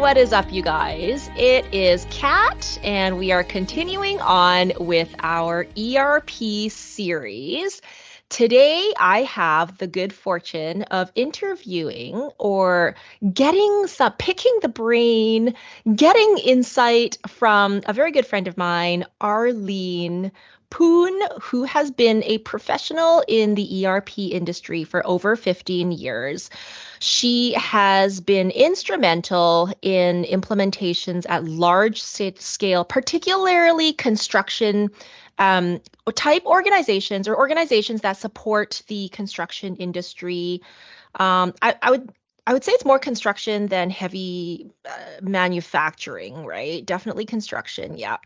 what is up, you guys? It is Kat, and we are continuing on with our ERP series. Today, I have the good fortune of interviewing or picking the brain, getting insight from a very good friend of mine, Arlene Poon, who has been a professional in the ERP industry for over 15 years. She has been instrumental in implementations at large scale, particularly construction type organizations or organizations that support the construction industry. I would say it's more construction than heavy manufacturing, right? Definitely construction, yeah,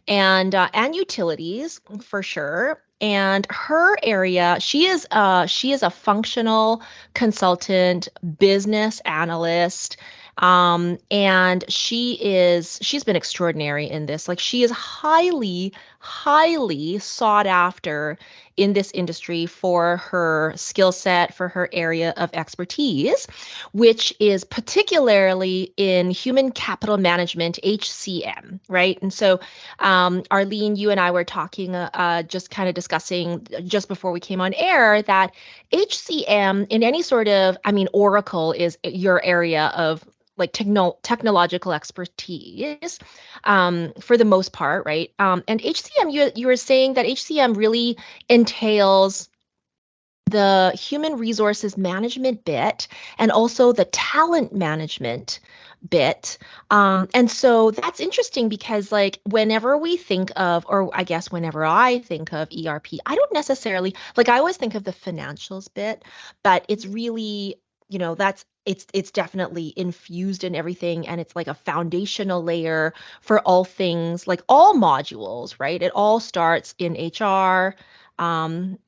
and utilities for sure. And her area, she is a functional consultant, business analyst, and she's been extraordinary in this. Like, she is highly, highly sought after in this industry for her skill set, for her area of expertise, which is particularly in human capital management, HCM, right? And so, Arlene, you and I were talking, just kind of discussing just before we came on air that HCM in any sort of, Oracle is your area of like technological expertise, for the most part, right? And HCM, you were saying that HCM really entails the human resources management bit and also the talent management bit. And so that's interesting because, like, whenever we think of, or I guess whenever I think of ERP, I don't necessarily, like, I always think of the financials bit, but it's really, it's definitely infused in everything, and it's like a foundational layer for all things, like all modules, right? It all starts in HR, and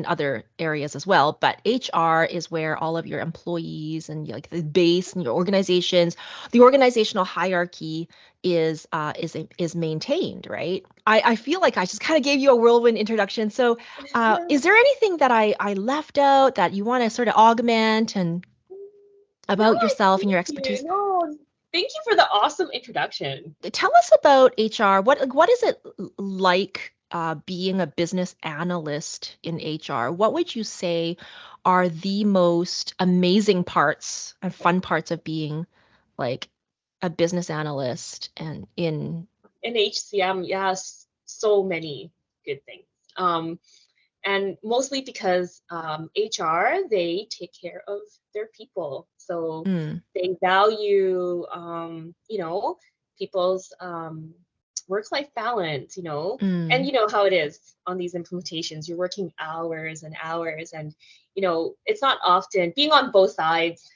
other areas as well, but HR is where all of your employees and like the base and your organizations, the organizational hierarchy is maintained, right? I feel like I just kind of gave you a whirlwind introduction. So is there anything that I left out that you want to sort of augment and about yourself and your expertise? No, thank you for the awesome introduction. Tell us about HR. What is it like being a business analyst in HR? What would you say are the most amazing parts and fun parts of being like a business analyst and in HCM? Yes, so many good things. And mostly because HR, they take care of their people. So they value, people's work-life balance, and you know how it is on these implementations. You're working hours and hours, and it's not often being on both sides,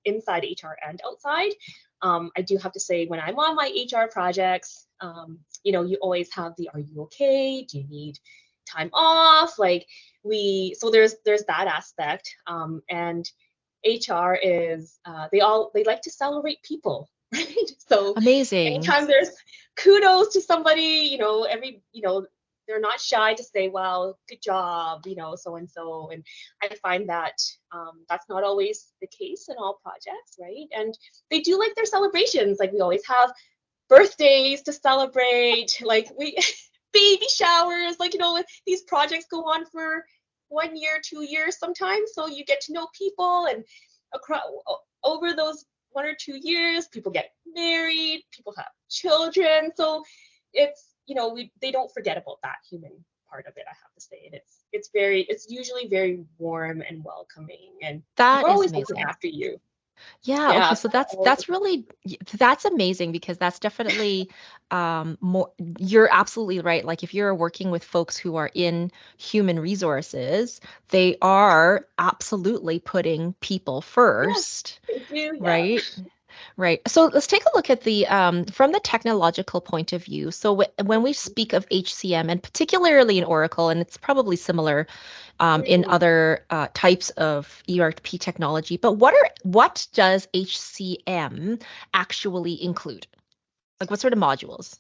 inside HR and outside. I do have to say, when I'm on my HR projects, you always have the, are you okay? Do you need time off? So there's that aspect, and HR is they like to celebrate people, right? So amazing. Anytime there's kudos to somebody, they're not shy to say, well, good job, so and so. And I find that that's not always the case in all projects, right? And they do like their celebrations. Like, we always have birthdays to celebrate, like baby showers, these projects go on for 1 year, 2 years sometimes. So you get to know people, and over those 1 or 2 years, people get married, people have children. So it's, they don't forget about that human part of it, I have to say. And it's usually very warm and welcoming, and that we're always amazing. looking after you. Yeah, okay, so that's amazing, because that's definitely more, you're absolutely right. Like, if you're working with folks who are in human resources, they are absolutely putting people first, right? Right. So let's take a look at the from the technological point of view. So when we speak of HCM, and particularly in Oracle, and it's probably similar in other types of ERP technology, but what does HCM actually include? Like, what sort of modules?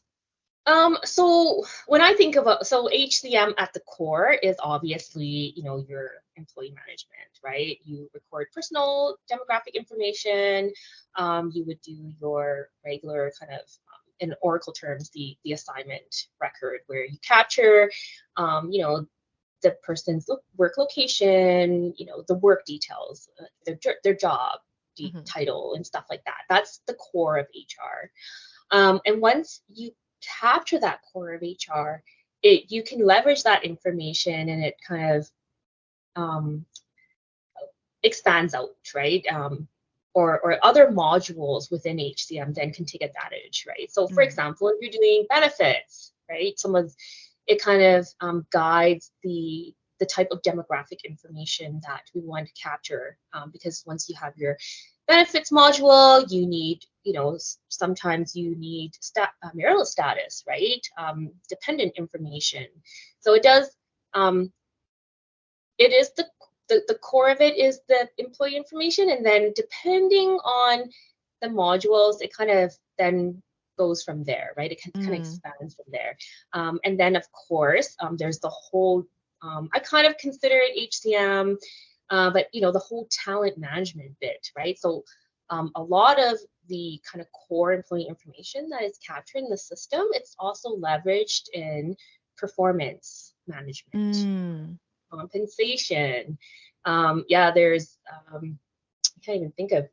So when I think about, so HCM at the core is obviously, your employee management, right? You record personal demographic information. You would do your regular kind of, in Oracle terms, the assignment record where you capture, the person's work location, the work details, their job title and stuff like that. That's the core of HR. And once you capture that core of HR, you can leverage that information and it kind of um, expands out, right? Or other modules within HCM then can take advantage, right? So for example, if you're doing benefits, right? It kind of guides the type of demographic information that we want to capture, because once you have your benefits module, you need, sometimes you need marital status, right? Dependent information. So it does, it is the core of it is the employee information, and then depending on the modules, it kind of then goes from there, right? It kind of expands from there. And then of course, there's the whole, I kind of consider it HCM, but the whole talent management bit, right? So a lot of the kind of core employee information that is captured in the system, it's also leveraged in performance management, compensation. There's, I can't even think of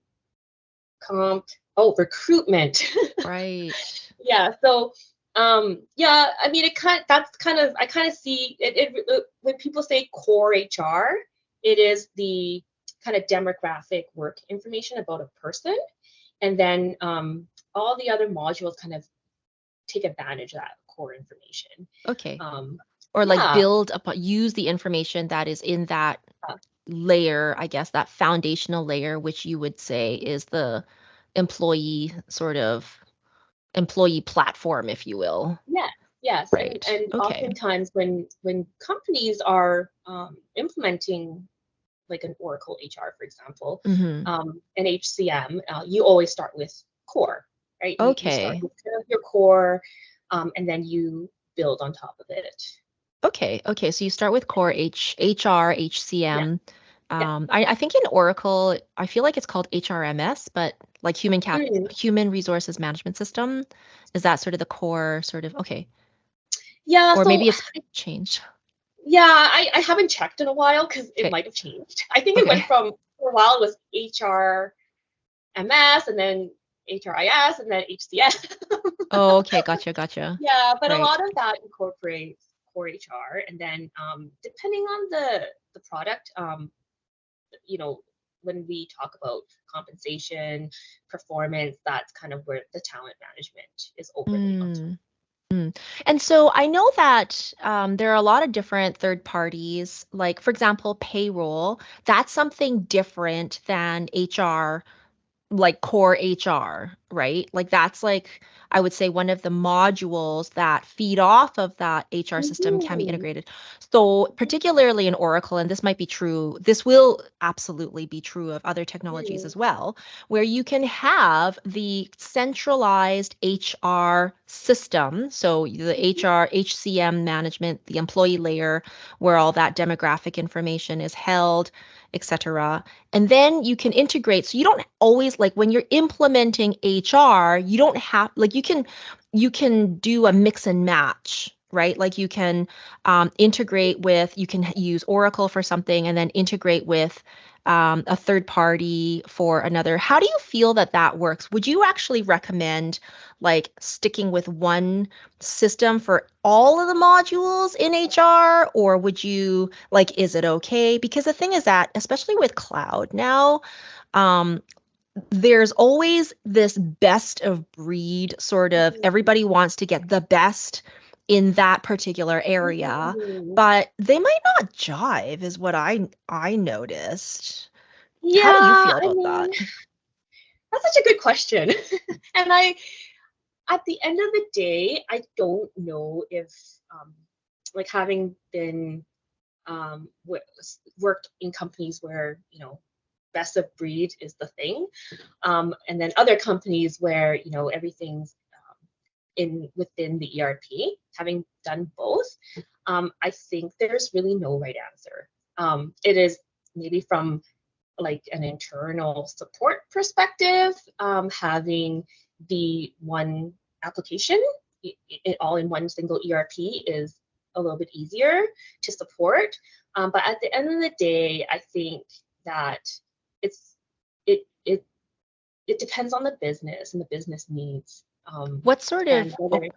recruitment. Right. Yeah. So, I mean, I kind of see it when people say core HR, it is the kind of demographic work information about a person. And then all the other modules kind of take advantage of that core information. Okay. Or like build upon, use the information that is in that layer, I guess, that foundational layer, which you would say is the employee platform, if you will. Yes. Right. And Okay. oftentimes when companies are implementing like an Oracle HR, for example, an HCM, you always start with core, right? You start with your core, and then you build on top of it. Okay. So you start with core HR, HCM. Yeah. I think in Oracle, I feel like it's called HRMS, but like human resources management system. Is that sort of the core sort of, okay. Yeah, Or so maybe it's changed. yeah, I haven't checked in a while because it might have changed. I think it went from, for a while it was HRMS and then HRIS and then HCS. Oh, okay. Gotcha. Yeah, but a Right. lot of that incorporates core HR, and then depending on the product, when we talk about compensation, performance, that's kind of where the talent management is overlaid on top. And so I know that there are a lot of different third parties, like for example, payroll. That's something different than HR, like core HR, right? Like that's like I would say one of the modules that feed off of that HR system can be Mhm. integrated. So particularly in Oracle, and this might be true, this will absolutely be true of other technologies as well, where you can have the centralized HR system. So the HR, HCM management, the employee layer, where all that demographic information is held, etc. And then you can integrate. So you don't always like when you're implementing HR, you don't have like you can do a mix and match, right? Like you can integrate with, you can use Oracle for something and then integrate with a third party for another. How do you feel that that works? Would you actually recommend like sticking with one system for all of the modules in HR, or would you like, is it okay? Because the thing is that, especially with cloud now, um, there's always this best of breed sort of everybody wants to get the best in that particular area, Mhm. but they might not jive, is what I noticed. Yeah, How do you feel I about mean, that? that's such a good question. And at the end of the day, I don't know if, like having been worked in companies where, best of breed is the thing, and then other companies where, everything's within the ERP, having done both, I think there's really no right answer. It is maybe from like an internal support perspective, having the one application, it all in one single ERP is a little bit easier to support. But at the end of the day, I think that it's it it it depends on the business and the business needs. What sort And of, whether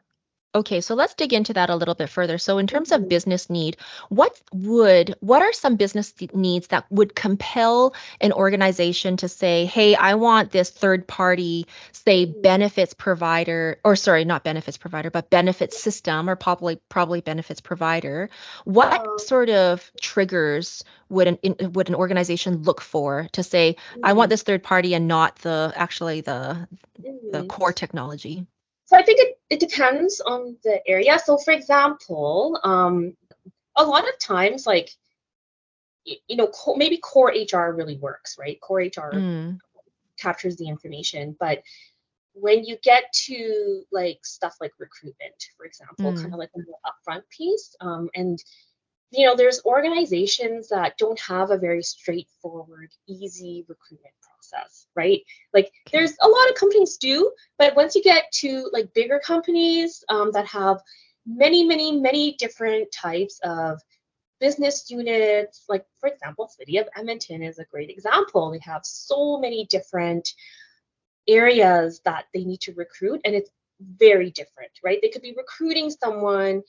okay, so let's dig into that a little bit further. So in terms of Mhm, business need, what are some business needs that would compel an organization to say, hey, I want this third party, say mhm, benefits provider, or sorry, not benefits provider, but benefits system, or probably benefits provider. What uh, sort of triggers would an organization look for to say, I want mhm, this third party and not the mhm. core technology? So I think it depends on the area. So for example, a lot of times, like, maybe core HR really works, right? Core HR Mm, captures the information, but when you get to like stuff like recruitment, for example, kind mm. of like the more upfront piece, and there's organizations that don't have a very straightforward, easy recruitment process, right? Like, Okay. there's a lot of companies do, but once you get to like bigger companies that have many, many, many different types of business units, like for example, City of Edmonton is a great example. They have so many different areas that they need to recruit, and it's very different, right? They could be recruiting someone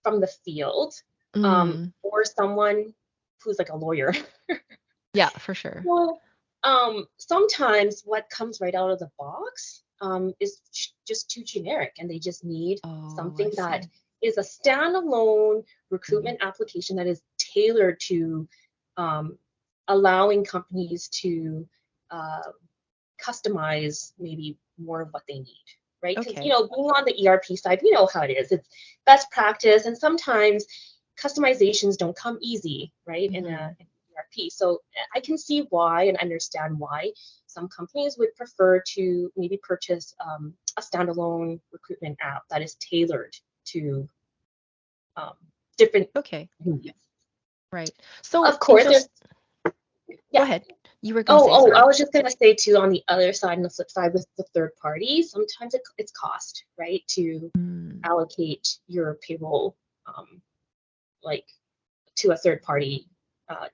from the field, Mm. or someone who's like a lawyer. Yeah, for sure. Well, sometimes what comes right out of the box is just too generic, and they just need Oh, I something that see. is a standalone recruitment application that is tailored to um, allowing companies to uh, customize maybe more of what they need, right? Because Okay. being on the ERP side, we know how it is. It's best practice, and sometimes customizations don't come easy, right? In Hmm. an ERP. So I can see why and understand why some companies would prefer to maybe purchase a standalone recruitment app that is tailored to um, different Okay. needs. Right. So Of course, interest. there's Go yeah. ahead. You were going to say, Oh, I sorry. was just gonna say too, on the other side, on the flip side, with the third party, sometimes it's cost, right, to Mm. allocate your payroll, like to a third party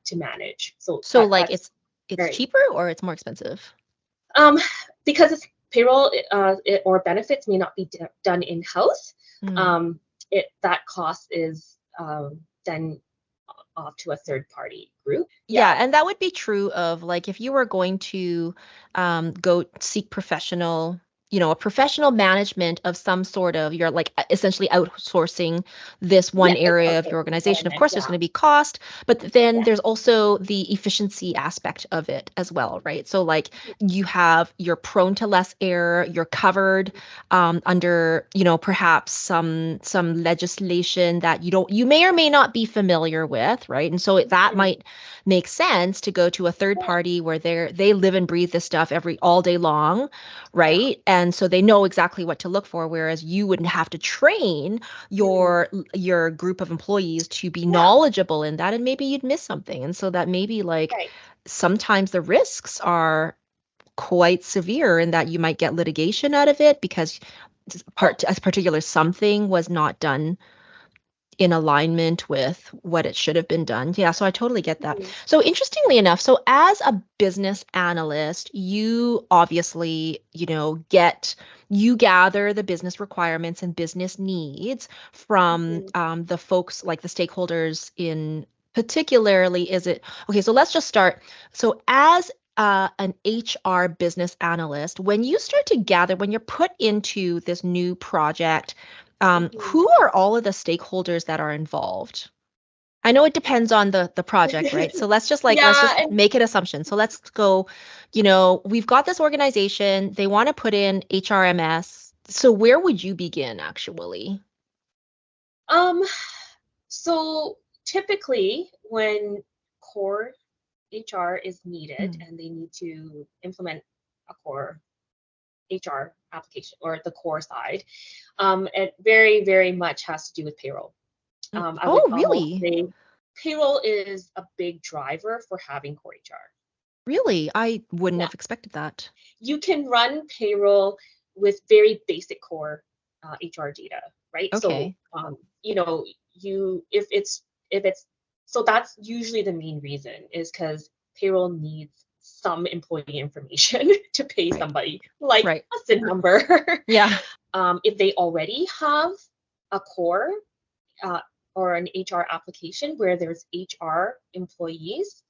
to manage. So So that like that's it's very cheaper or it's more expensive? um because it's payroll, or benefits may not be done in house. Mm. Um, that cost is then off to a third party group. Yeah, Yeah. and that would be true of like if you were going to go seek professional, a professional management of some sort of, you're like essentially outsourcing this one Yes, that's area of your outsourcing is what I organization. Of meant. course, there's Yeah. going to be cost, but then Yeah. there's also the efficiency aspect of it as well, right? So like you're prone to less error, you're covered under, perhaps some legislation that you may or may not be familiar with, right? And so that Mhm. might make sense to go to a third Yeah. party where they live and breathe this stuff every all day long, Yeah. right? And so they know exactly what to look for, whereas you wouldn't have to train Mhm. your group of employees to be Yeah. knowledgeable in that, and maybe you'd miss something. And so that maybe like Right. sometimes the risks are quite severe in that you might get litigation out of it because Oh. a particular something was not done in alignment with what it should have been done. Yeah, so I totally get that. Mhm. So interestingly enough, so as a business analyst, you obviously, you gather the business requirements and business needs from Mhm. the folks like the stakeholders in particularly is it okay, so let's just start. So as an HR business analyst, when you start to gather, when you're put into this new project, Mhm. who are all of the stakeholders that are involved? I know it depends on the project, right? So let's Yeah, just and make an assumption. So let's go, we've got this organization, they want to put in HRMS. So where would you begin actually? um, so typically when core HR is needed Mm, and they need to implement a core HR application or the core side. It very, very much has to do with payroll. I would Oh, almost really? say payroll is a big driver for having core HR. Really? I wouldn't Yeah, have expected that. you can run payroll with very basic core HR data, right? So, Okay. if it's so that's usually the main reason is because payroll needs some employee information to pay Right. somebody, like Right. a SIN number. Yeah. If they already have a core uh, or an HR application where there's HR employees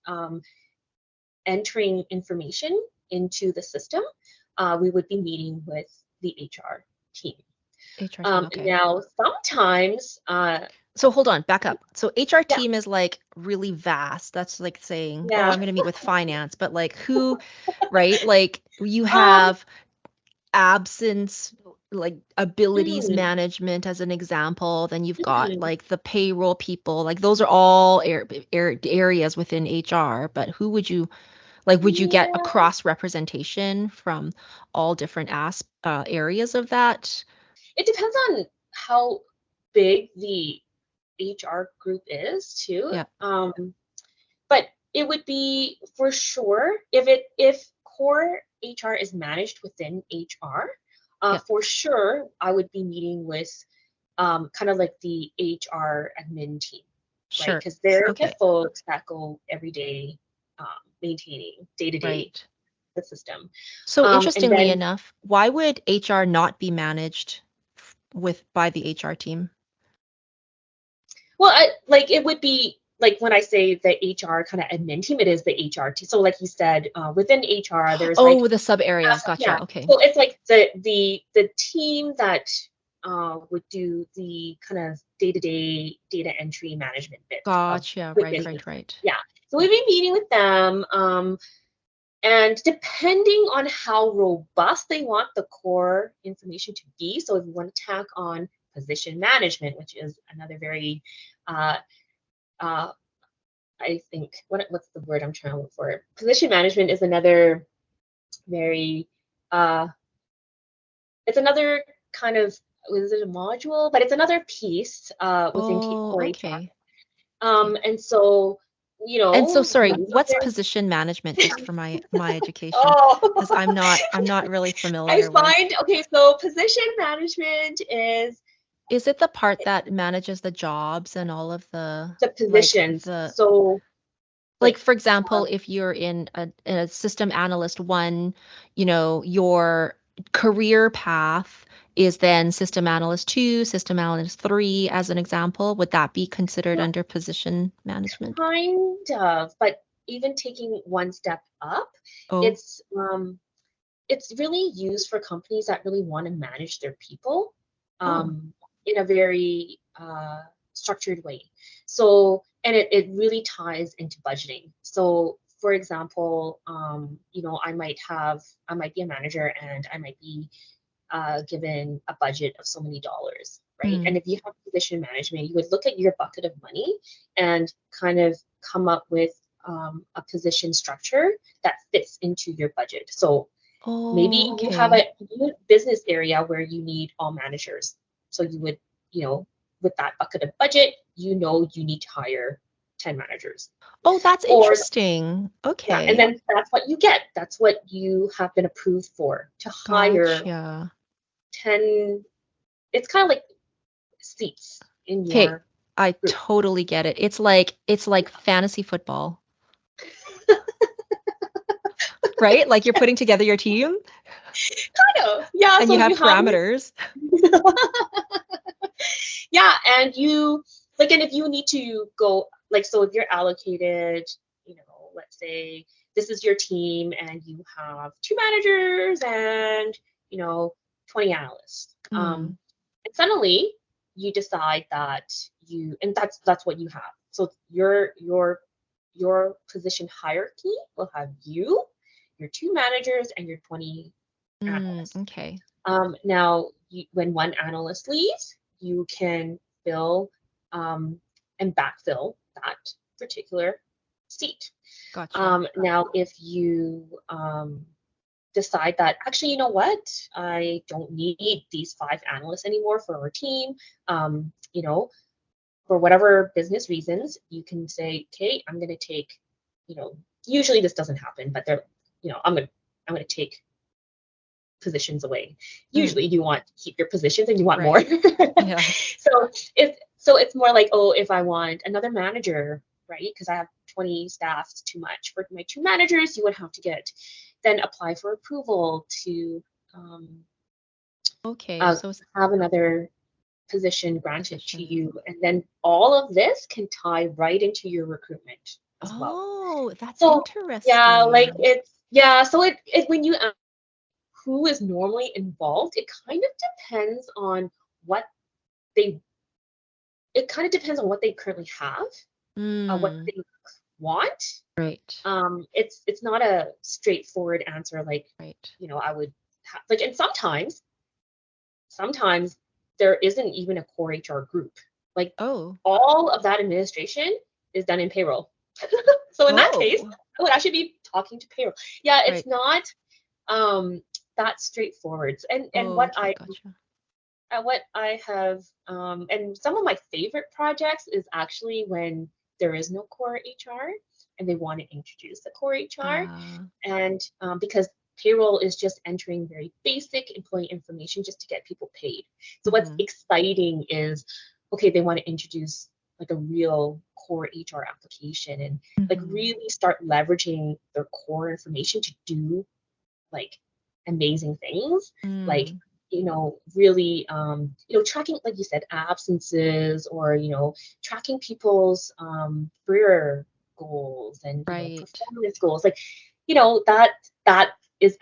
entering information into the system, we would be meeting with the HR team. HR team. Okay. Now, sometimes, So hold on, back up. So HR yeah, team is like really vast. That's like saying, oh, yeah, I'm going to meet with finance, but like who, right? Like you um, have absence, like abilities mm, management as an example. Then you've got mm, like the payroll people. Like those are all areas within HR. But who would you like? Would you get a yeah, cross representation from all different areas of that? it depends on how big the HR group is too. Yeah. But it would be for sure if core HR is managed within HR, Yeah. for sure I would be meeting with kind of like the HR admin team, right? Sure. Because they're the Okay. folks that go every day um, maintaining day to day Right. the system. So And interestingly then, enough, why would HR not be managed with by the HR team? well, like it would be like when I say the HR kind of admin team, it is the HR team. So, like you said, within HR, there's like Oh, the sub areas. yeah. Gotcha. Okay. So it's like the team that would do the kind of day-to-day data entry management bit of Gotcha. Right, within right, HR. right. Yeah. So Yeah. we've been meeting with them, and depending on how robust they want the core information to be, so if you want to tack on position management, which is another very uh, uh, I think what's the word I'm trying to look for? Position management is another very uh, it's another kind of is it a module? But it's another piece within Oh, core HR. okay. Okay. And so And so sorry, ones of what's their position management just for my education? Because oh I'm not really I familiar with. find okay, so position management is Is it the part that manages the jobs and all of the the like positions. the So like like for example, um, if you're in a system analyst one, your career path is then system analyst two, system analyst three, as an example. Would that be considered under position management? kind of, but even taking one step up, Oh, it's it's really used for companies that really want to manage their people oh, in a very structured way. So, and it really ties into budgeting. So, for example, I might be a manager and I might be given a budget of so many dollars, right? mm, And if you have position management, you would look at your bucket of money and kind of come up with a position structure that fits into your budget. So maybe oh, you have a okay. business area where you need all managers. So you would, with that bucket of budget, you need to hire 10 managers. Oh, that's Or, interesting. yeah, and Okay, then that's what you get. That's what you have been approved for to hire gotcha. 10. It's kind of like seats in Okay, your I group. totally get it. It's like fantasy football, right? Like you're putting together your team Kind of. Yeah, and so you have you have parameters. yeah, and you like, and if you need to go, like, so if you're allocated, let's say this is your team and you have two managers and, 20 analysts. Mm, And suddenly you decide that and that's what you have. So your position hierarchy will have you, your two managers, and your 20 analysts. okay. Now, when one analyst leaves, you can fill and backfill that particular seat. Gotcha. Now, if decide that actually, you know what, I don't need these 5 analysts anymore for our team. You know, for whatever business reasons, you can say, okay, I'm going to take, you know, usually this doesn't happen, but they're, you know, I'm going to take positions away. Usually you want to keep your positions and you want more. Yeah. So it's more like, oh, if I want another manager, right? Because I have 20 staff, it's too much. For my 2 managers, you would have to then apply for approval to Okay. So have another position granted to position. you. And then all of this can tie right into your recruitment as well. Oh, that's So yeah, like interesting. so it when you ask who is normally involved, it kind of depends on what they currently have, what Mm, they want. right. It's not a straightforward answer like, Right. you know, I would like, and sometimes there isn't even a core HR group. Like Oh. all of that administration is done in payroll. So in that case, Oh. I would actually be talking to payroll. Yeah, it's Right. not that straightforward. And Oh, okay, gotcha. what I have and some of my favorite projects is actually when there is no core HR and they want to introduce the core HR, Uh, and because payroll is just entering very basic employee information just to get people paid. So what's mhm, exciting is, okay, they want to introduce like a real core HR application and like mhm. really start leveraging their core information to do like amazing things, like, Mm, you know, really you know, tracking, like you said, absences, or, you know, tracking people's career goals and, you know, right. performance goals, like, you know, that is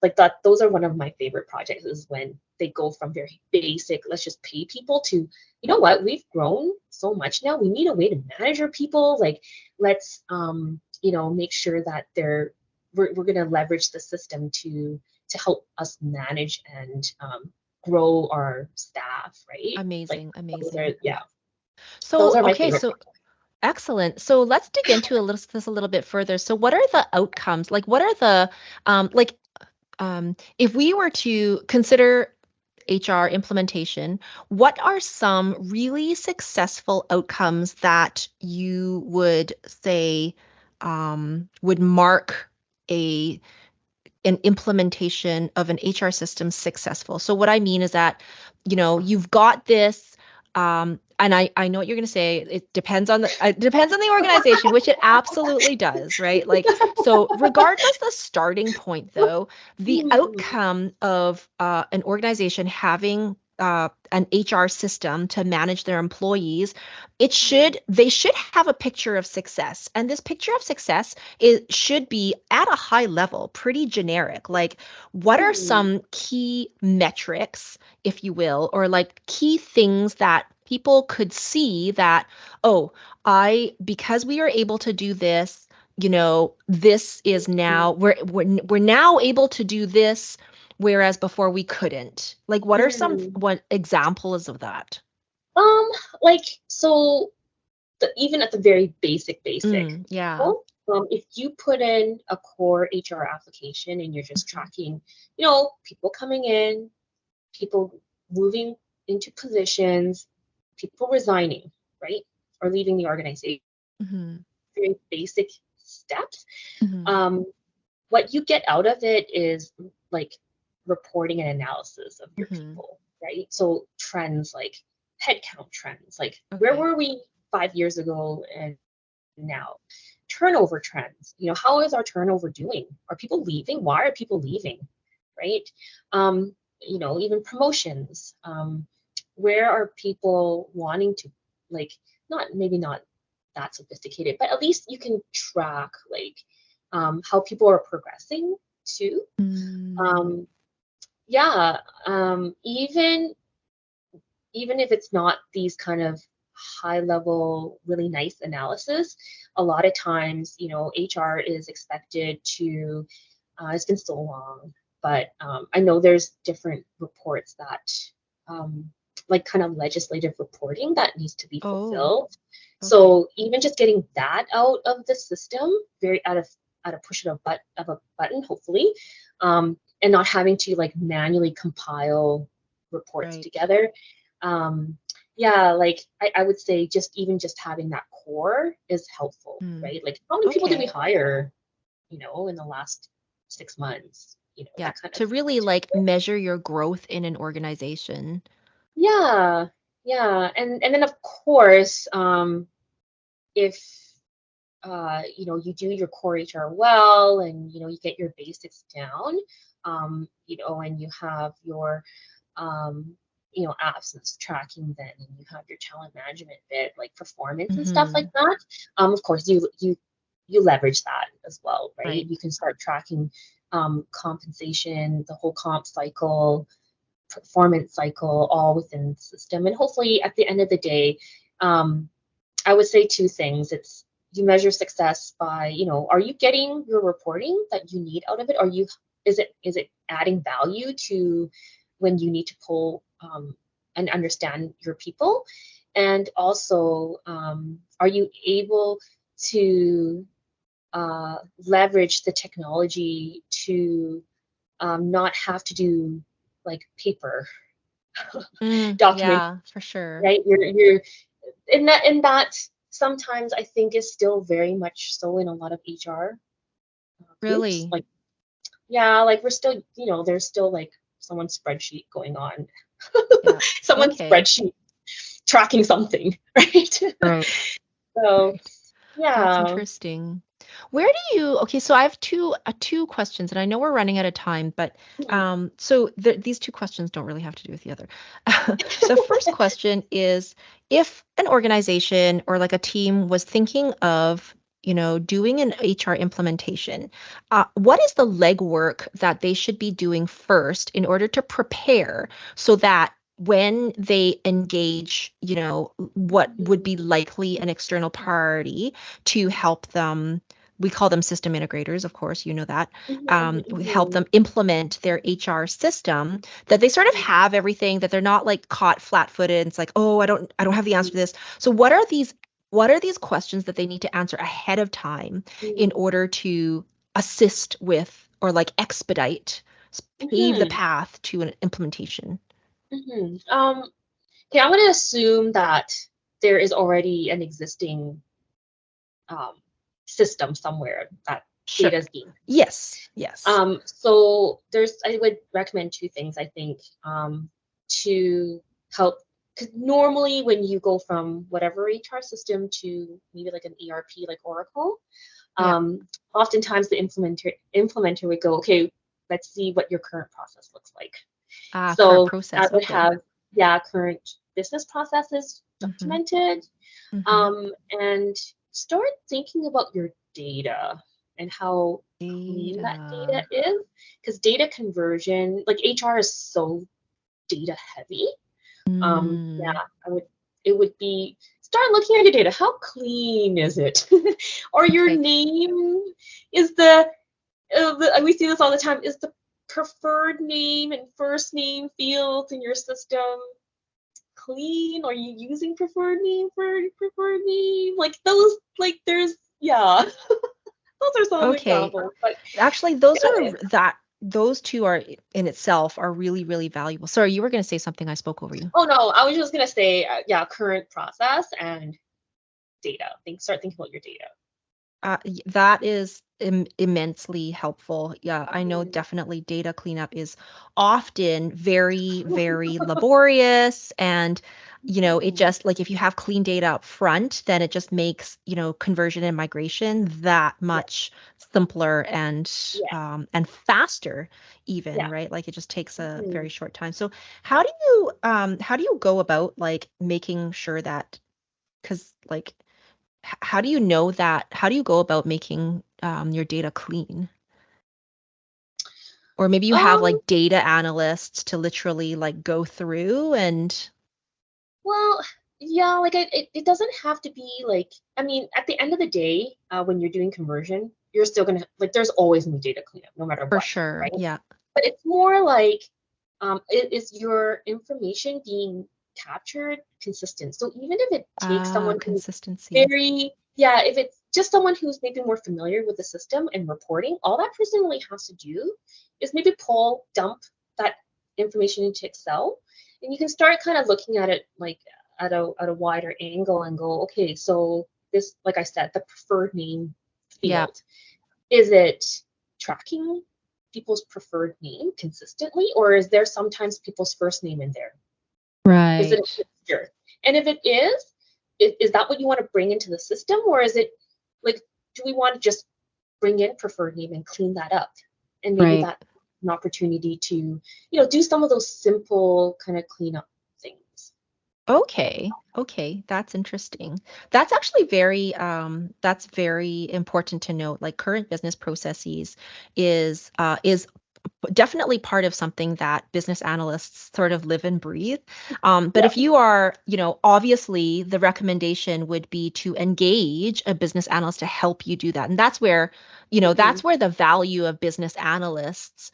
like that those are one of my favorite projects, is when they go from very basic, let's just pay people, to, you know what, we've grown so much now, we need a way to manage our people, like, let's you know, make sure that we're going to leverage the system to help us manage and grow our staff, right? Like Amazing, those are, amazing. yeah, those So, are my okay, favorite so projects. excellent. So let's dig into this a little bit further. So what are the outcomes? Like what are the like if we were to consider HR implementation, what are some really successful outcomes that you would say would mark a an implementation of an HR system successful? So what I mean is that, you know, you've got this, and I know what you're going to say. It depends on the organization, which it absolutely does, right? Like, so regardless the starting point, though, the Hmm. outcome of an organization having an HR system to manage their employees, they should have a picture of success, and this picture of success should be at a high level, pretty generic. Like, what are Hmm. some key metrics, if you will, or like key things that people could see that, oh, because we are able to do this, you know, this is now, we're now able to do this, whereas before we couldn't. Like, what are some, Hmm. what examples of that? Um, like, so even at the very basic Yeah. level, if you put in a core HR application and you're just Mhm. tracking, you know, people coming in, people moving into positions, people resigning, right, or leaving the organization, Mhm. very basic steps. Mhm. Um, what you get out of it is like reporting and analysis of your Mhm. people, right? So trends, like headcount trends, like where Okay. were we 5 years ago and now? Turnover trends, you know, how is our turnover doing? Are people leaving? Why are people leaving? Right? You know, even promotions. Where are people wanting to, like, not maybe not that sophisticated, but at least you can track like how people are progressing too. Mm. Um, yeah, even if it's not these kind of high level, really nice analysis, a lot of times, you know, HR is expected to, it's been so long, but I know there's different reports that, like kind of legislative reporting that needs to be Oh, fulfilled. okay. So even just getting that out of the system, very out of push of a button, hopefully, and not having to like manually compile reports Right. together. Yeah, like I would say just having that core is helpful, right? Like how many people did we Okay. hire, in the last 6 months, Yeah. that kind of To thing. really like measure your growth in an organization. Yeah, yeah. And then of course, if you do your core HR well and you get your basics down, and you have your absence tracking then, and you have your talent management bit like performance and stuff like Mm-hmm. that. Of course you leverage that as well, right? Right. You can start tracking compensation, the whole comp cycle, performance cycle, all within the system. And hopefully at the end of the day, um, I would say two things. It's you measure success by, are you getting your reporting that you need out of it? Is it adding value to when you need to pull and understand your people? And also, are you able to leverage the technology to not have to do like paper document, Yeah, for sure. right? You're and that sometimes I think is still very much so in a lot of HR groups. Really. Like, yeah, like we're still, there's still like someone's spreadsheet going on, Yeah. someone's Okay. spreadsheet tracking something, right? Right. So, Right. That's yeah. interesting. Where do you, okay, so I have two questions, and I know we're running out of time, but so these two questions don't really have to do with the other. The first question is if an organization or like a team was thinking of, doing an HR implementation, what is the legwork that they should be doing first in order to prepare so that when they engage, what would be likely an external party to help them. We call them system integrators, of course, you know that. Mhm, We help mhm, them implement their HR system, that they sort of mhm, have everything, that they're not like caught flat-footed. It's like, oh, I don't have the answer to this. So what are these questions that they need to answer ahead of time in mhm, order to assist with or like expedite, pave the mhm, path to an implementation? mhm. Okay, I'm going to assume that there is already an existing um, system somewhere that Sure. data is being. Yes. Yes. So I would recommend two things, I think, to help. Because normally when you go from whatever HR system to maybe like an ERP like Oracle, Yeah. oftentimes the implementer would go, okay, let's see what your current process looks like. Current So I process. would Okay. have, yeah, current business processes Mm-hmm. documented, Mm-hmm. and start thinking about your data and how clean that data Data. is. Because data conversion, like HR is so data heavy. Yeah, Mm, it would be start looking at your data. How clean is it? Or your okay. name is we see this all the time, is the preferred name and first name fields in your system clean? Are you using preferred name for preferred name? Like those, like there's, yeah, those are some of the Okay. examples. But Actually, those yeah, are that those two are in itself are really, really valuable. Sorry, you were going to say something. I spoke over you. oh no, I was just gonna say, yeah, current process and data. Start thinking about your data. That is immensely helpful. Yeah, I know Mhm. definitely data cleanup is often very, very laborious. And, it Mhm. just like if you have clean data up front, then it just makes, conversion and migration that Yeah, much simpler yeah, and faster even, yeah. right? Like it just takes a Mhm. very short time. So how do you go about like making sure that because like how do you know that? How do you go about making your data clean? Or maybe you have Um, like data analysts to literally like go through and well, yeah, like it doesn't have to be like, I mean, at the end of the day, when you're doing conversion, you're still gonna, like, there's always new data cleanup, no matter for what, sure. right? Yeah. But it's more like, is your information being captured consistent? So even if it takes someone who's Consistency. very, yeah, if it's just someone who's maybe more familiar with the system and reporting, all that person really has to do is maybe dump that information into Excel, and you can start kind of looking at it like at a wider angle and go, okay, so this, like I said, the preferred name field, is it tracking people's preferred name consistently, or is there sometimes people's first name in there? Right. Is it a mixture? And if it is that what you want to bring into the system, or is it like, do we want to just bring in preferred name and clean that up? And maybe that's an opportunity to, do some of those simple kind of cleanup things. Okay, that's interesting. That's actually very important to note. Like current business processes is definitely part of something that business analysts sort of live and breathe. But if you are, obviously the recommendation would be to engage a business analyst to help you do that. And that's where, that's where the value of business analysts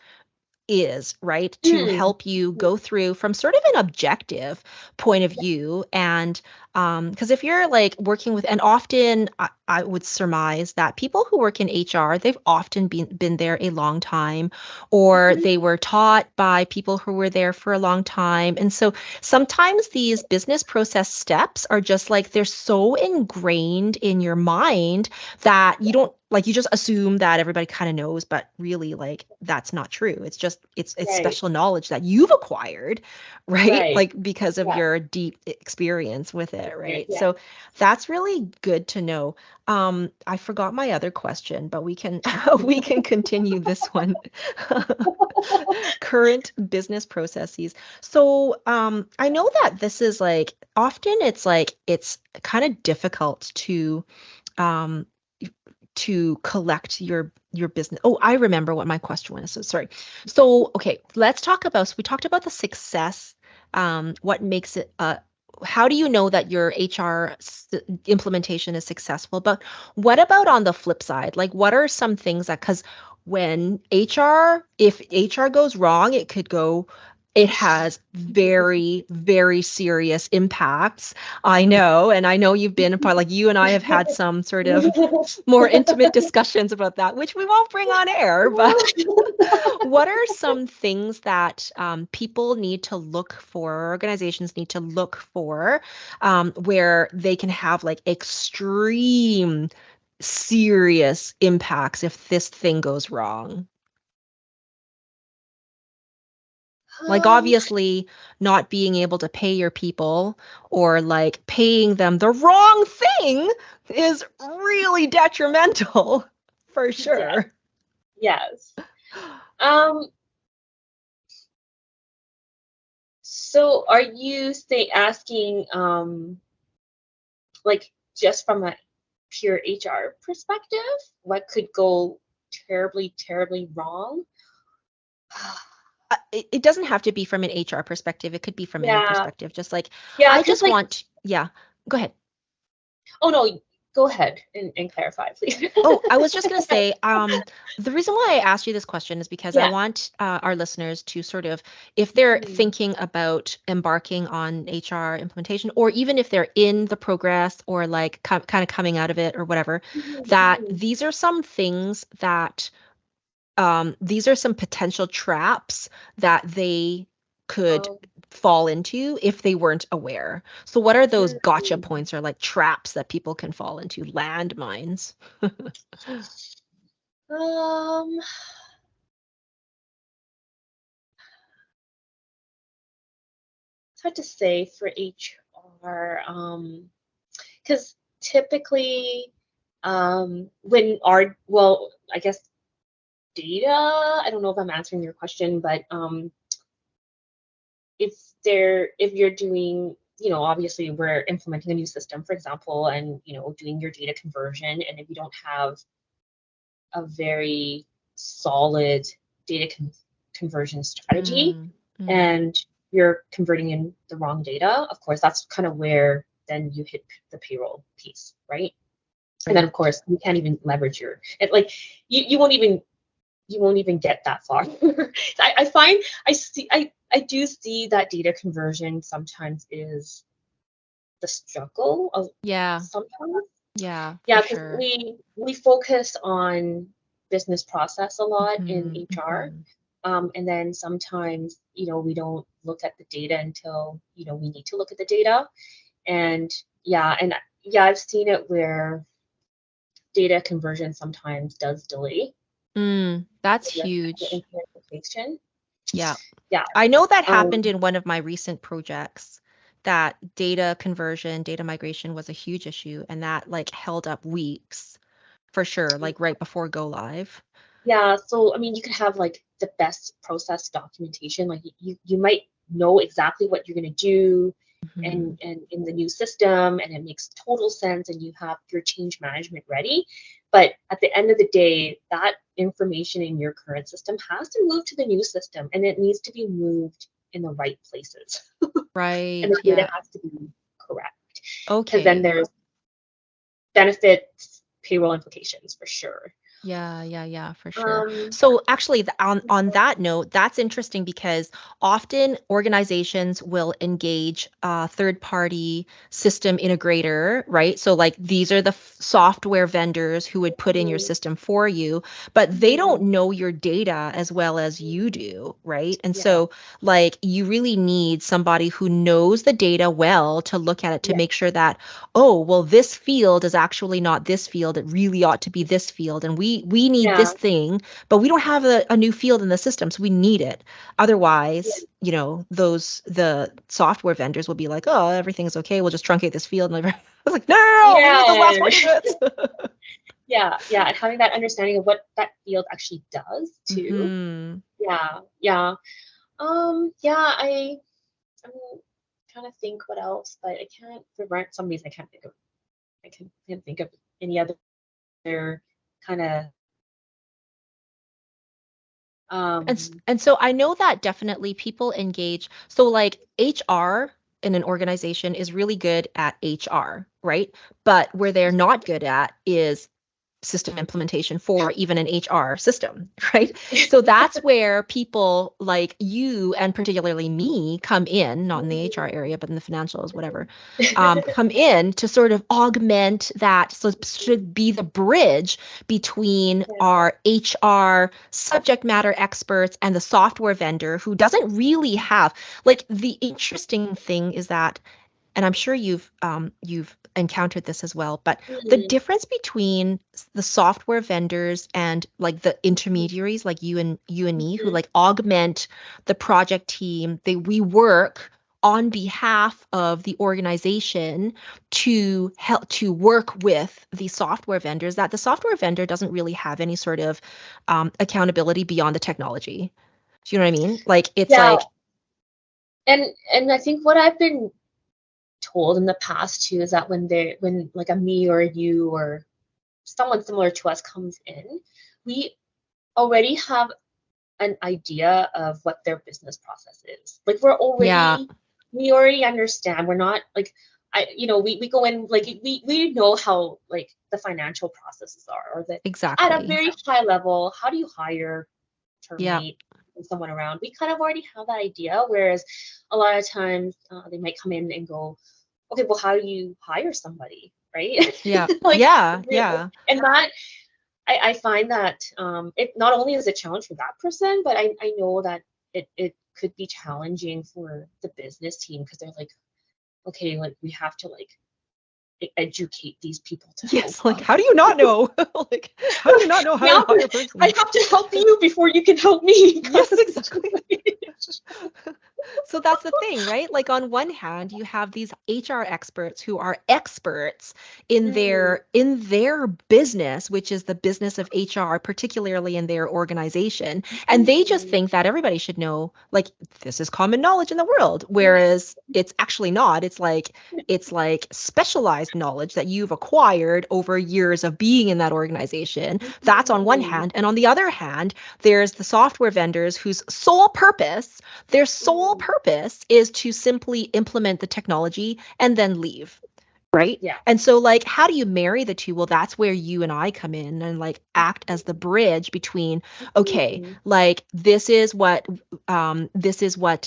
is, right? To help you go through from sort of an objective point of view. And because if you're like working with, and often I would surmise that people who work in HR, they've often been there a long time, or they were taught by people who were there for a long time. And so sometimes these business process steps are just like, they're so ingrained in your mind that you don't, like, you just assume that everybody kind of knows, but really, like, that's not true. It's just, it's special knowledge that you've acquired, right? Like, because of your deep experience with it, right? So that's really good to know. I forgot my other question, but we can continue this one. Current business processes. So I know that this is like, often it's like, it's kind of difficult to collect your business. Oh, I remember what my question was. So sorry. So, okay, let's talk about, so we talked about the success, what makes it, how do you know that your HR implementation is successful? But what about on the flip side? Like, what are some things that, because when if HR goes wrong, it has very, very serious impacts. I know, and I know you've been a part, like you and I have had some sort of more intimate discussions about that, which we won't bring on air, but what are some things that people need to look for, organizations need to look for, where they can have like extreme serious impacts if this thing goes wrong? Like, obviously not being able to pay your people, or like paying them the wrong thing, is really detrimental for sure. Yes. So are you asking like just from a pure HR perspective, what could go terribly, terribly wrong? It doesn't have to be from an HR perspective. It could be from any perspective. Just like, I just want, go ahead. Oh, no, go ahead and clarify, please. Oh, I was just going to say, the reason why I asked you this question is because I want our listeners to sort of, if they're thinking about embarking on HR implementation, or even if they're in the progress or like kind of coming out of it or whatever, that these are some things that, these are some potential traps that they could fall into if they weren't aware. So what are those gotcha points, or like traps that people can fall into, landmines? It's hard to say for HR, because typically when I guess data, I don't know if I'm answering your question, but if you're doing, obviously we're implementing a new system, for example, and doing your data conversion, and if you don't have a very solid data conversion strategy, and you're converting in the wrong data, of course that's kind of where then you hit the payroll piece, right? And then of course you can't even leverage you won't even get that far. I do see that data conversion sometimes is the struggle of sometimes. Yeah, for Yeah, because sure. we focus on business process a lot in Hmm. HR. Hmm. And then sometimes, we don't look at the data until, we need to look at the data. And yeah, I've seen it where data conversion sometimes does delay That's the huge. implementation. Yeah. Yeah. I know that happened Um, in one of my recent projects, that data conversion, data migration was a huge issue, and that like held up weeks for sure, like right before go live. yeah, so I mean, you could have like the best process documentation. Like you might know exactly what you're going to do Hmm. and in the new system, and it makes total sense, and you have your change management ready. But at the end of the day, that information in your current system has to move to the new system, and it needs to be moved in the right places, and Right. the data Yeah. has to be correct. Because then Okay. there's benefits, payroll implications for sure. Yeah, for sure. Um, So actually, on that note, that's interesting because often organizations will engage a third-party system integrator, right? So like these are the software vendors who would put in your mhm, system for you, but they don't mhm, know your data as well as you mhm. do, right? And Yeah, so like you really need somebody who knows the data well to look at it to yeah, make sure that, oh, well, this field is actually not this field. It really ought to be this field. And we need yeah, this thing, but we don't have a new field in the system, so we need it. yeah, Otherwise, the software vendors will be like, oh, everything's okay. We'll just truncate this field. And I was like, no, we need those last yeah, 20 bits. yeah, and having that understanding of what that field actually does too. Hmm. Yeah, yeah. Yeah, I'm trying to think what else, but I can't for some reason I can't think of can't think of any other kind of um And so I know that definitely people engage. So like HR in an organization is really good at HR, right? But where they're not good at is system implementation for even an HR system, right? So that's where people like you and particularly me come in, not in the HR area, but in the financials, whatever, come in to sort of augment that. So it should be the bridge between yeah, our HR subject matter experts and the software vendor who doesn't really have, like, the interesting thing is that, and I'm sure you've encountered this as well, but the mm, difference between the software vendors and like the intermediaries like you and me who mhm, like augment the project team, we work on behalf of the organization to help to work with the software vendors, that the software vendor doesn't really have any sort of accountability beyond the technology. Do you know what I mean? Like it's yeah, like, and I think what I've been told in the past too is that when like a me or a you or someone similar to us comes in, we already have an idea of what their business process is. Like yeah, we already understand. We're not like we go in like we know how like the financial processes are, or that at a exactly. very high level, how do you hire, Yeah. terminate someone around? We kind of already have that idea. Whereas a lot of times they might come in and go, okay, well, how do you hire somebody, right? Yeah. Like, Yeah. Yeah. and that I find that it not only is a challenge for that person, but I know that it could be challenging for the business team because they're like, okay, like we have to like educate these people to help Yes. Like, us. how do you not know? Like, how do you not know how to Now hire a I person? have to help you before you can help me, kind Yes, of exactly. situation. So that's the thing, right? Like on one hand, you have these HR experts who are experts Mm, in their business, which is the business of HR, particularly in their organization, and they just mm, think that everybody should know, like, this is common knowledge in the world, whereas it's actually not. It's like specialized knowledge that you've acquired over years of being in that organization. That's on one mm, hand, and on the other hand, there's the software vendors whose sole mm. purpose is to simply implement the technology and then leave. Right. Yeah. And so, like, how do you marry the two? Well, that's where you and I come in and like act as the bridge between, okay, Mm, like this is what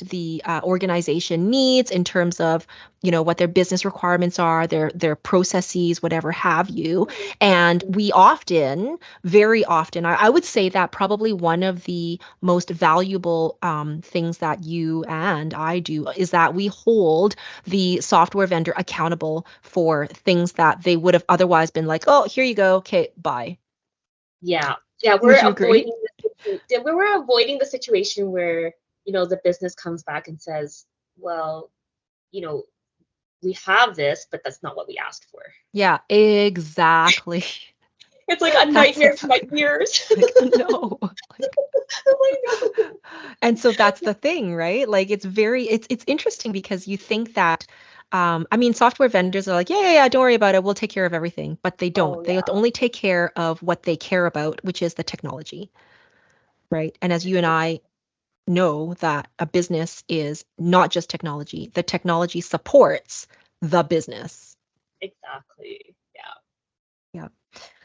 the organization needs in terms of what their business requirements are, their processes, whatever have you. And we often, very often, I would say that probably one of the most valuable things that you and I do is that we hold the software vendor accountable for things that they would have otherwise been like, oh, here you go, okay, bye. Yeah, Would you agree? we're avoiding the situation where, the business comes back and says, well, you know, we have this, but that's not what we asked for. Yeah, exactly. It's like a That's nightmare for my exactly. ears. Like, no. Like, Oh and so that's the thing, right? Like it's interesting because you think that I mean software vendors are like, yeah, yeah, yeah, don't worry about it. We'll take care of everything. But they don't. oh They yeah. only take care of what they care about, which is the technology, right? And as you and I know that a business is not just technology. The technology supports the business. Exactly. Yeah. Yeah.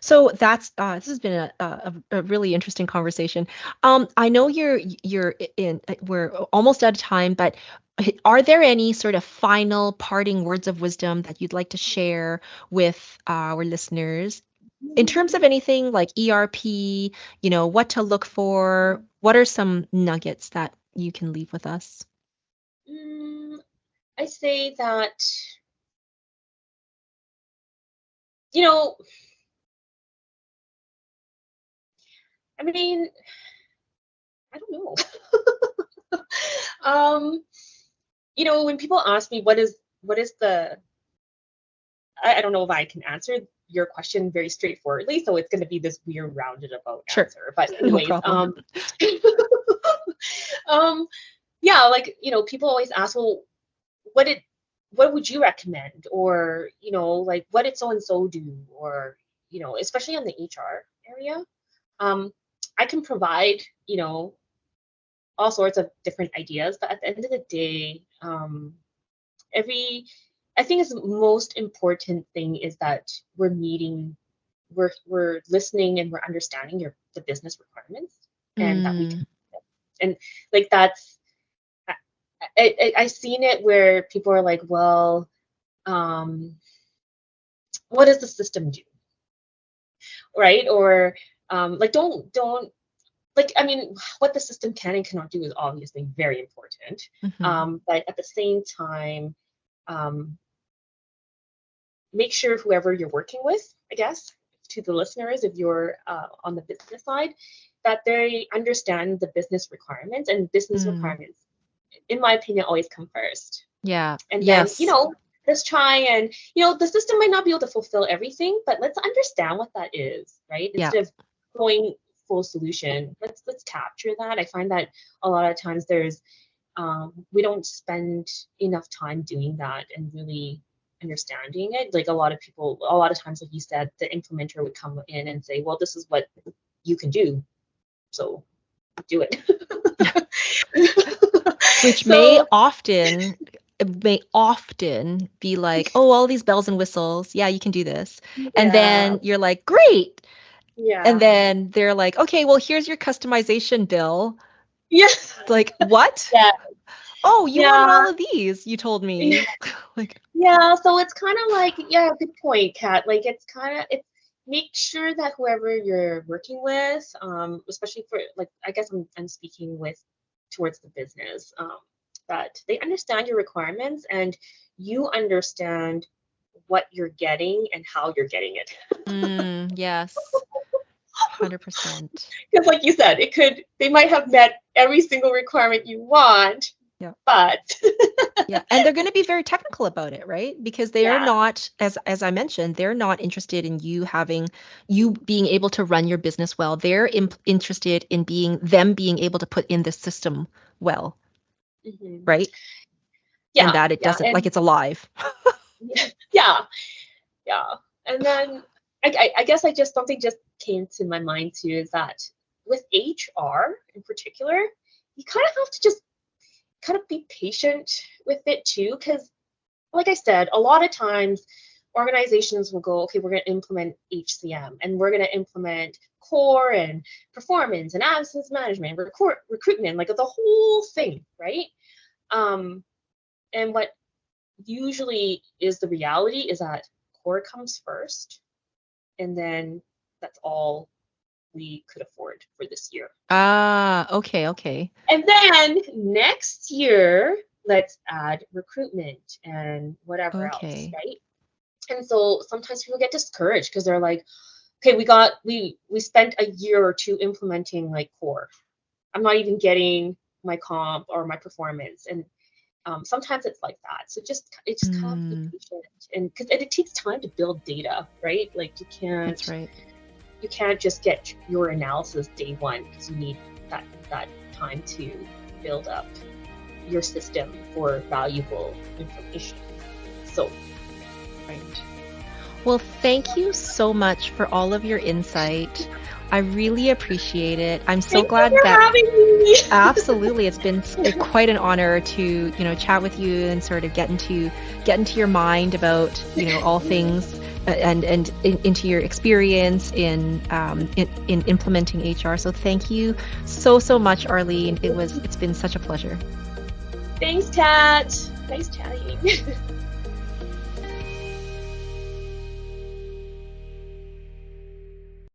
So that's this has been a really interesting conversation. I know you're in we're almost out of time, but are there any sort of final parting words of wisdom that you'd like to share with our listeners in terms of anything like ERP, what to look for? What are some nuggets that you can leave with us? Mm, I say that, you know, I mean, I don't know. um, when people ask me what is the, I don't know if I can answer your question very straightforwardly, so it's going to be this weird rounded about Sure. answer. But No anyways, problem. um, yeah, like, people always ask, well, what did what would you recommend, or like, what did so and so do, or especially on the HR area. um I can provide all sorts of different ideas, but at the end of the day, every I think is the most important thing is that we're listening, and we're understanding the business requirements, and that we can, Mm, and like that's I've seen it where people are like, well, um, what does the system do, right? Or like, don't like, I mean, what the system can and cannot do is obviously very important, mhm. but at the same time, um, make sure whoever you're working with, I guess, to the listeners, if you're on the business side, that they understand the business requirements, and business Mm, requirements, in my opinion, always come first. yeah. And then, Yes. let's try, and the system might not be able to fulfill everything, but let's understand what that is, right? Yeah. Instead of going full solution, let's capture that. I find that a lot of times we don't spend enough time doing that and really understanding it. Like, a lot of people, a lot of times, like you said, the implementer would come in and say, well, this is what you can do, so do it. Which So may often be like, oh, all these bells and whistles. Yeah, you can do this. And yeah, then you're like, great. And yeah, then they're like, okay, well, here's your customization bill. yeah, It's like, what? yeah, Oh, you wanted yeah. all of these, you told me. Like, Yeah, so it's kind of like, yeah, good point, Kat. Like, it's make sure that whoever you're working with, especially for, like, I guess I'm speaking with towards the business, that they understand your requirements, and you understand what you're getting and how you're getting it. yes, 100%. Because, like you said, they might have met every single requirement you want, Yeah. but Yeah, and they're going to be very technical about it, right? Because they are yeah. not, as I mentioned, they're not interested in you being able to run your business well. They're interested in being able to put in the system well, Hmm. right? And Yeah, that it yeah, doesn't like and it's alive. yeah, yeah. And then I guess I just something just came to my mind too, is that with HR in particular, you kind of have to just kind of be patient with it too, because, like I said, a lot of times organizations will go, okay, we're going to implement HCM, and we're going to implement core and performance and absence management, recruitment, like the whole thing, right? Um, and what usually is the reality is that core comes first, and then that's all we could afford for this year. Okay. And then next year, let's add recruitment and whatever else, Okay. right? And so sometimes people get discouraged because they're like, okay, we spent a year or two implementing like core. I'm not even getting my comp or my performance. And sometimes it's like that. So just kind of be patient, and because it takes time to build data, right? Like That's right. you can't just get your analysis day one, because you need that time to build up your system for valuable information. So Right. Well, thank you so much for all of your insight. I really appreciate it. I'm so thank glad you for that having me. absolutely it's been quite an honor to, chat with you and sort of get into your mind about, all things and into your experience in implementing HR. So thank you so much, Arlene. It's been such a pleasure. Thanks, Kat. Nice chatting.